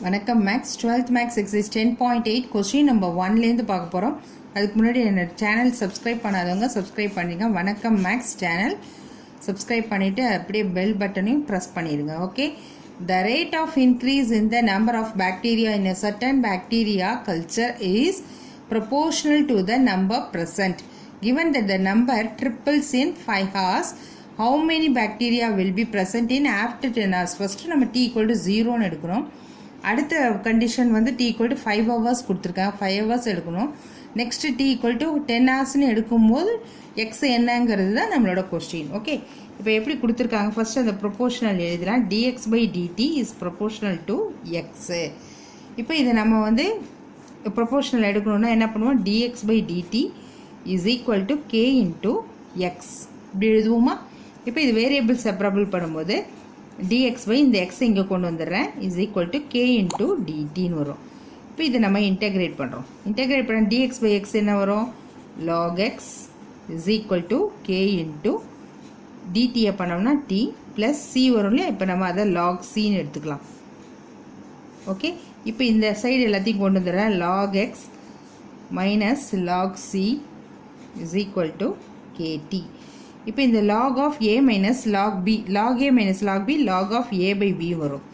வணக்கம் maths 12th maths exercise 10.8 question number 1லேருந்து பார்க்க போகிறோம். அதுக்கு முன்னாடி என்னோட சேனல் சப்ஸ்கிரைப் பண்ணாதவங்க சப்ஸ்கிரைப் பண்ணிடுங்க. வணக்கம் மேக்ஸ் சேனல் சப்ஸ்கிரைப் பண்ணிவிட்டு அப்படியே பெல் பட்டனையும் ப்ரெஸ் பண்ணிடுங்க. Okay, the rate of increase in the number of bacteria in a certain bacteria culture is proportional to the number present. Given that the number triples in 5 hours, how many bacteria will be present in after 10 hours? First நம்ம t equal to 0 எடுக்கிறோம். அடுத்த condition வந்து t equal to 5 hours கொடுத்துருக்காங்க. 5 hours எடுக்கணும். Next t equal to 10 hoursன்னு எடுக்கும்போது X என்னங்கிறது தான் நம்மளோட கொஸ்டின். ஓகே, இப்போ எப்படி கொடுத்துருக்காங்க? ஃபர்ஸ்ட் அந்த ப்ரொபோர்ஷனல் எழுதலாம். dx by dt is proportional to x. இப்போ இதை நம்ம வந்து ப்ரொபோர்ஷனல் எடுக்கணும்னா என்ன பண்ணுவோம்? dx by dt is equal to k into x இப்படி எழுதுவோமா? இப்போ இது வேரியபிள் செப்பரபிள் பண்ணும்போது dx by இந்த x இங்கே கொண்டு வந்துடுறேன் is equal to k into dtன்னு வரும். இப்போ இதை நம்ம இன்டெகிரேட் பண்ணுறோம். இன்டெகிரேட் பண்ண dx by x என்ன வரும்? log x is equal to k into dtயை பண்ணோம்னா t plus c வரும் இல்லையா? இப்போ நம்ம அதை log cன்னு எடுத்துக்கலாம். ஓகே, இப்போ இந்த சைடு எல்லாத்தையும் கொண்டு வந்துடுறேன். log x minus log c is equal to kt. இப்போ இந்த log of a minus log b, log a minus log b, log of a by b வரும்.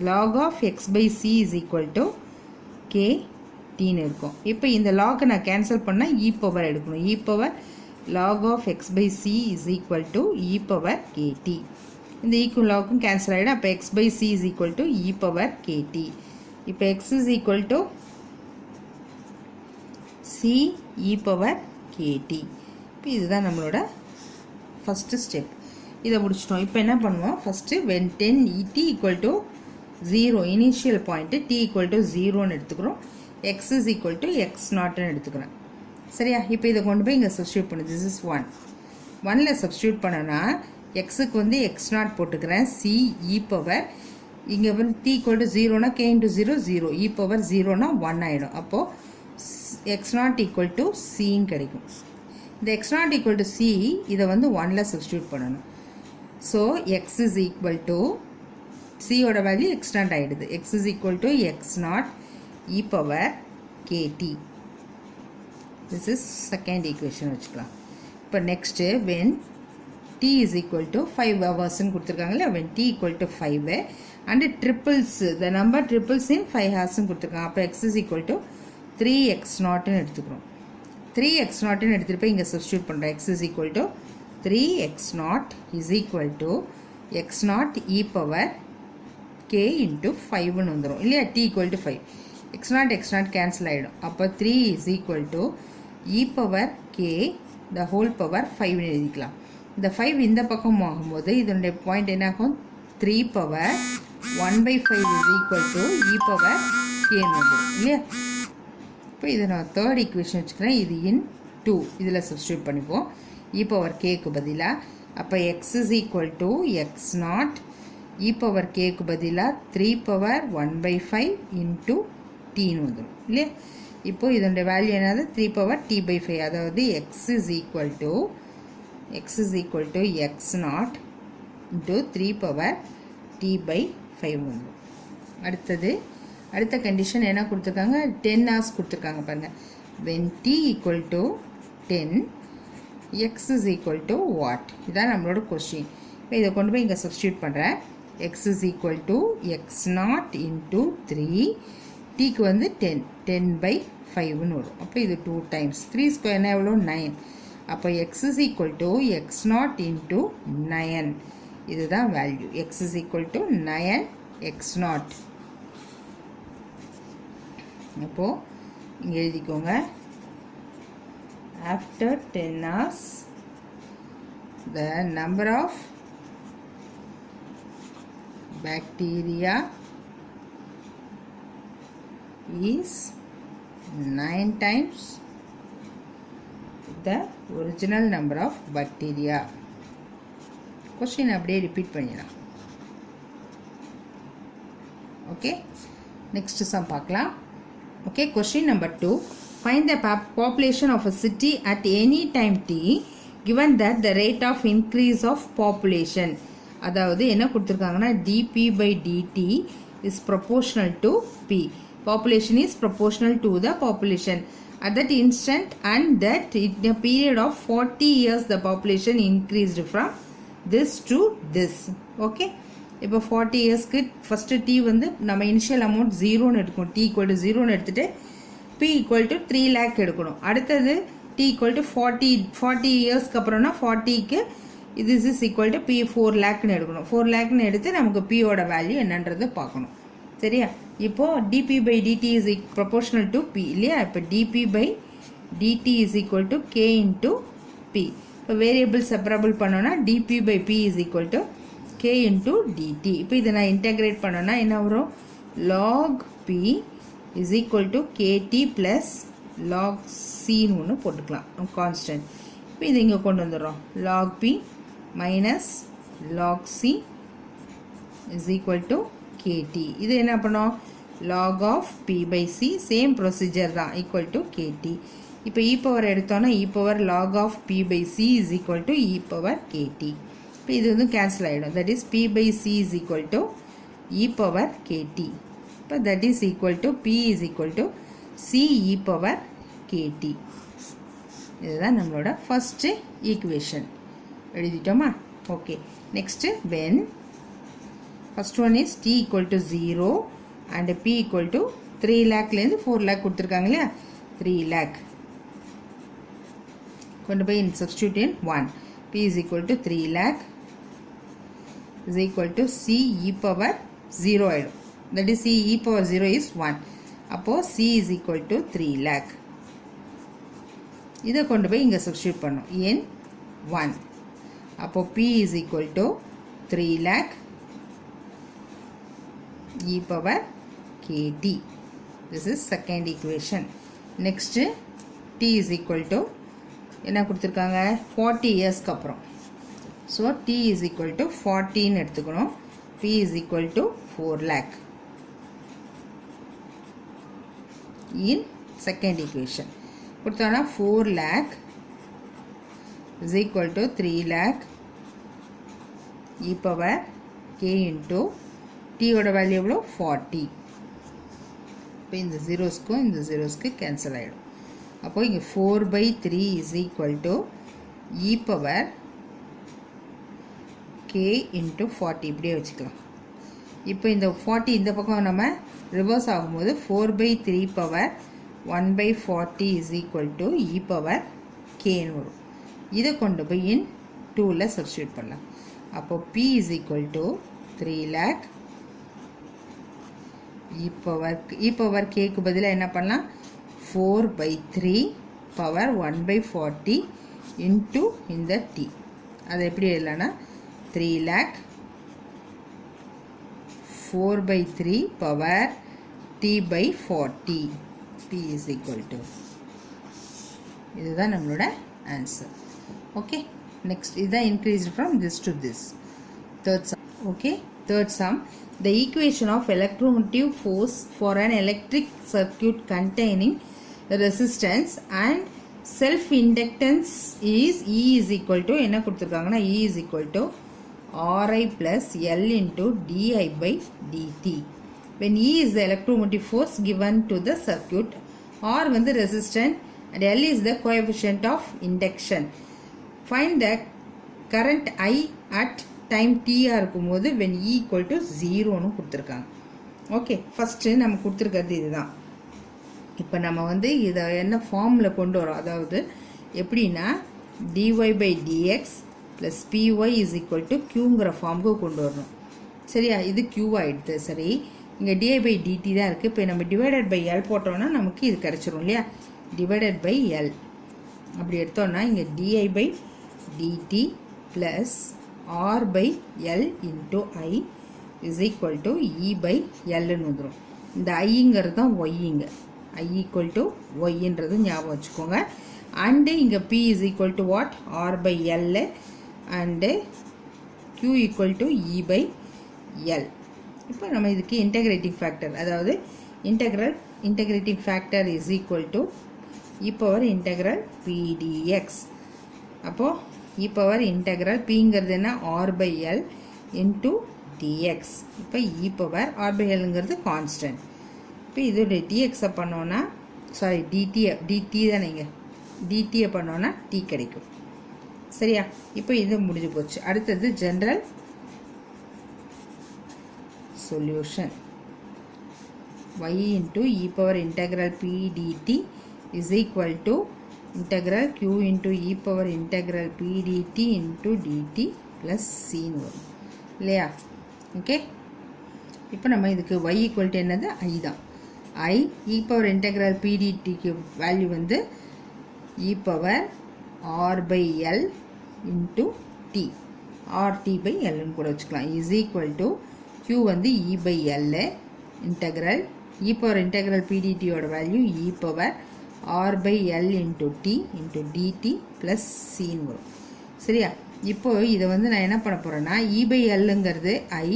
log of x by c is equal to k tன்னு இருக்கும். இப்போ இந்த log நான் cancel பண்ணால் e power எடுக்கணும். e power log of x by c is equal to e power kt. இந்த ஈக்கும் லாகும் cancel ஆகிடும். அப்போ x by c is equal to e power kt. இப்போ x is equal to c e power kt. இப்போ இதுதான் நம்மளோட first step. இதை முடிச்சிட்டோம். இப்போ என்ன பண்ணுவோம்? First when 10 t equal to 0 initial point t equal to 0ன்னு எடுத்துக்கிறோம். x is equal to x நாட்னு எடுத்துக்கிறேன். சரியா? இப்போ இதை கொண்டு போய் இங்கே சப்ஸ்டியூட் பண்ணு. This is 1. 1ல் சப்ஸ்டியூட் பண்ணனா எக்ஸுக்கு வந்து x நாட் போட்டுக்கிறேன். c e பவர் இங்கே வந்து t equal to 0னா k into 0 0, e பவர் 0னா 1 ஆகிடும். அப்போது x நாட் equal to cன்னு கிடைக்கும். இந்த x nought equal to c இதை வந்து 1ல் சப்ஸ்டியூட் பண்ணணும். So x is equal to c ஓட வேல்யூ x நாட் ஆகிடுது. x is equal to x nought e power kt. This is second equation வச்சுக்கலாம். இப்போ next when t is equal to 5 ஹவர்ஸ்ன்னு கொடுத்துருக்காங்கல்ல, when t equal to 5 and triples, the number triples in 5 ஹவர்ஸ்ன்னு கொடுத்துருக்காங்க. அப்போ x is equal to 3x நாட்னு எடுத்துக்கிறோம். 3x நாட்னு எடுத்துகிட்டு போய் இங்கே substitute பண்ணுறோம். x is equal to 3x nought is equal to x nought e power k into 5ன்னு வந்துடும் இல்லையா? t equal to 5. x nought cancel ஆகிடும். அப்போ 3 is equal to e power k the whole power 5ன்னு எழுதிக்கலாம். இந்த 5 இந்த பக்கம் ஆகும்போது இதனுடைய பாயிண்ட் என்ன ஆகும்? 3 power 1/5 is equal to e power kன்னு வந்துடும் இல்லையா? இப்போ இதை நான் தேர்ட் ஈக்குவேஷன் வச்சுக்கிறேன். இது இன் 2 இதில் சப்ஸ்டியூட் பண்ணிப்போம் e பவர் கேக்கு பதிலாக. அப்போ x is equal to x nought e power கேக்கு பதிலாக 3 பவர் 1/5 into tன்னு வந்துடும் இல்லையா? இப்போ இதனுடைய வேல்யூ என்னது? 3 பவர் t/5. அதாவது x is equal to x not into 3 power t/5 வந்துடும். அடுத்த கண்டிஷன் என்ன கொடுத்துருக்காங்க? 10 hours கொடுத்துருக்காங்க பாருங்கள். when t equal to 10 x is equal to what? இதான் நம்மளோட கொஸ்டின். இப்போ இதை கொண்டு போய் இங்கே சப்ஸ்டியூட் பண்ணுறேன். x is equal to x not into 3, tக்கு வந்து 10/5ன்னு வரும். அப்போ இது 2 times 3 ஸ்கொயர்னா எவ்வளோ? 9. அப்போ x is equal to x not into 9. இதுதான் value. x is equal to 9 x not. அப்போது இங்கே எழுதிக்கோங்க. After 10 hours the number of bacteria is 9 times the original number of bacteria. Question அப்படியே ரிப்பீட் பண்ணிடலாம். ஓகே, நெக்ஸ்ட் சம் பார்க்கலாம். Okay, question number 2. Find the population of a city at any time t given that the rate of increase of population. அதாவது என்ன கொடுத்துருக்காங்கன்னா dp by dt is proportional to P. Population is proportional to the population. At that instant and that in a period of 40 years the population increased from this to this. Okay. இப்போ 40 இயர்ஸ்க்கு first T வந்து நம்ம initial amount 0ன்னு எடுக்கணும். T equal to 0ன்னு எடுத்துகிட்டு P equal to 3 lakh எடுக்கணும். அடுத்தது T equal to 40 இயர்ஸ்க்கு அப்புறம்னா 40க்கு this is equal to P 4 lakhன்னு எடுக்கணும். 4 lakhன்னு எடுத்து நமக்கு Pயோட வேல்யூ என்னன்றது பார்க்கணும். சரியா? இப்போ dp by dt is proportional to P இல்லையா? இப்போ dp by dt is equal to K into P. இப்போ வேரியபிள் செப்பரபிள் பண்ணோன்னா dp by P is equal to K into dt. இப்போ இதை நான் இன்டெகிரேட் பண்ணோன்னா என்ன வரும்? log P is equal to kt plus log cன்னு ஒன்று போட்டுக்கலாம் கான்ஸ்டன்ட். இப்போ இதை இங்கே கொண்டு வந்துடுறோம். log P minus log C is equal to kt. இது என்ன பண்ணோம்? log of P by C same procedure தான் equal to kt. இப்போ e பவர் எடுத்தோன்னா e power log of P by C is equal to e power kt. இப்போ இது வந்து cancel ஆகிடும். that is P by C is equal to e power kt. இப்போ that is equal to P is equal to C e power kt. இதுதான் நம்மளோட first equation. எழுதிட்டோமா? Okay. Next when first one is T equal to 0 and P equal to 3 lakhலேருந்து 4 lakh கொடுத்துருக்காங்க இல்லையா? 3 lakh கொண்டு போய் substitute in 1. P is equal to 3 lakh is equal to C e power 0 ஆயிடும். that is C e power 0 is 1. அப்போ C is equal to 3 lakh. இதை கொண்டு போய் இங்கே substitute பண்ணோம் in 1. அப்போ P is equal to 3 lakh e power kt. This is second equation. Next T is equal to என்ன கொடுத்துருக்காங்க? 40 இயர்ஸ்க்கு அப்புறம். So T is equal to 40ன்னு எடுத்துக்கணும். P is equal to 4 lakh in second equation. கொடுத்தோன்னா 4 lakh is equal to 3 lakh e power k into T ஓட value எவ்வளோ? 40. இப்போ இந்த ஜீரோஸ்க்கும் இந்த ஜீரோஸ்க்கு கேன்சல் ஆகிடும். அப்போ இங்கே 4/3 is equal to e power k into 40 இப்படியே வச்சுக்கலாம். இப்போ இந்த 40 இந்த பக்கம் நம்ம ரிவர்ஸ் ஆகும்போது 4/3 power 1/40 is equal to e power kன்னு வரும். இதை கொண்டு போய் in 2ல் சப்ஸ்டியூட் பண்ணலாம். அப்போ P is equal to 3 lakh e power kக்கு பதிலாக என்ன பண்ணலாம்? 4/3 பவர் 1/40 into இந்த T. அதை எப்படி எழுதலாம்னா 3 lakh 4/3 power T/40 P is equal to. இதுதான் நம்மளோட ஆன்சர். ஓகே. நெக்ஸ்ட் இதுதான் increased from this to this. Third sum. Okay. Third sum. The equation of electromotive force for an electric circuit containing resistance and self inductance is E is equal to என்ன கொடுத்துருக்காங்கன்னா E is equal to Ri plus L into di by dt. When E is the electromotive force given to the circuit, R வந்து resistance and L is the coefficient of induction. Find the current I at time t இருக்கும்போது when E equal to 0ன்னு கொடுத்துருக்காங்க. Okay. First நம்ம கொடுத்துருக்கிறது இதுதான். இப்போ நம்ம வந்து இதை என்ன ஃபார்மில் கொண்டு வரோம்? அதாவது எப்படின்னா dy by dx plus py is equal to qங்கிற ஃபார்முக்கு கொண்டு வரணும். சரியா? இது q ஆகிடுது. சரி, இங்கே di by dt தான் இருக்குது. இப்போ நம்ம டிவைடட் பை எல் போட்டோம்னா நமக்கு இது கிடச்சிரும் இல்லையா? டிவைடட் பை எல் அப்படி எடுத்தோம்னா இங்கே di by dt plus r by l into I is equal to e by lன்னு வந்துடும். இந்த ஐங்கிறது தான் ஒய்ங்க. I equal to yன்றது ஞாபகம் வச்சுக்கோங்க. அண்டு இங்கே P is equal to what? R by L and Q equal to E by L. இப்போ நம்ம இதுக்கு integrating factor, அதாவது integrating factor is equal to e power integral P dx. அப்போது e power integral Pங்கிறது என்ன? R by L into dx. இப்போ e power r by lங்கிறது constant. இப்போ இதோட dxஐ பண்ணோன்னா சாரி dt தானே இங்கே dtஐ பண்ணோன்னா t கிடைக்கும். சரியா? இப்போ இது முடிஞ்சு போச்சு. அடுத்தது general solution. y into e power integral p dt is equal to integral q into e power integral p dt into dt plus c ன்னு வரும் இல்லையா? ஓகே, இப்போ நம்ம இதுக்கு y equal to என்னது i தான். i e power integral p dtக்கு value வந்து e power r by l into t rt by l ன்னு கூட வச்சுக்கலாம். is equal to q வந்து e by l integral e power integral p dt ஓட value e power r by l into t into dt plus c ன்னு வரும். சரியா? இப்போ இதை வந்து நான் என்ன பண்ண போகிறேன்னா e by lங்கிறது i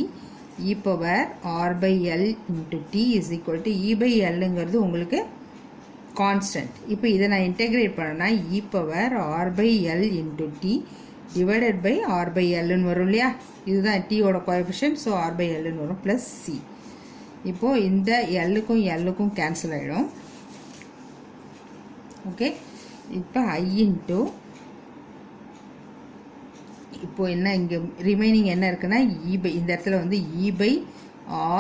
e power r by l into t is equal to e by lங்கிறது உங்களுக்கு கான்ஸ்டன்ட். இப்போ இதை நான் இன்டெகிரேட் பண்ணேன்னா e power r by l into t divided by r by lன்னு வரும் இல்லையா? இதுதான் t ஓட கோஎஃபிஷியன்ட். ஸோ r by lன்னு வரும் ப்ளஸ் c. இப்போது இந்த எல்லுக்கும் எல்லுக்கும் கேன்சல் ஆகிடும். ஓகே, இப்போ i இன்ட்டு இப்போது என்ன இங்கே ரிமைனிங் என்ன இருக்குன்னா e by இந்த இடத்துல வந்து e by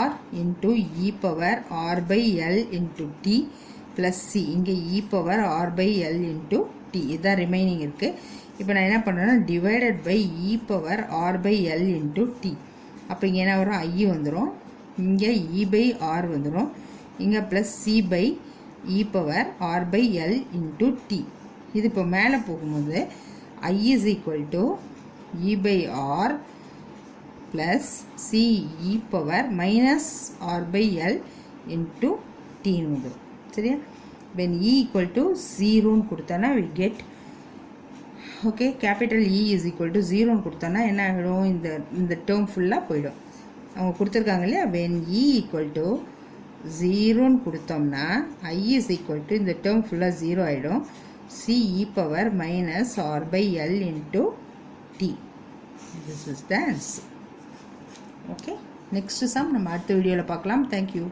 r into e power r by l into t plus c. இங்கே e power r by l into t இதுதான் ரிமைனிங் இருக்குது. இப்போ நான் என்ன பண்ணுறேன்னா divided by e power r by l into t. அப்போ இங்கே என்ன வரும் i வந்துடும், இங்கே e by r வந்துடும், இங்கே plus c by e power r by l into t. இது இப்போ மேலே போகும்போது i is equal to e by r plus c e power minus r by l into t ன்னு வந்துடும். சரியா? when e equal to 0ன்னு கொடுத்தோன்னா we get okay capital E is equal to 0ன்னு கொடுத்தோன்னா என்ன ஆகிடும், இந்த டேர்ம் ஃபுல்லாக போயிடும். அவங்க கொடுத்துருக்காங்க இல்லையா, when e equal to 0ன்னு கொடுத்தோம்னா i is equal to இந்த டேர்ம் ஃபுல்லாக 0 ஆகிடும், c e power minus r by l into t. This is the answer. Okay, next sum நம்ம அடுத்த வீடியோவில் பார்க்கலாம். Thank you.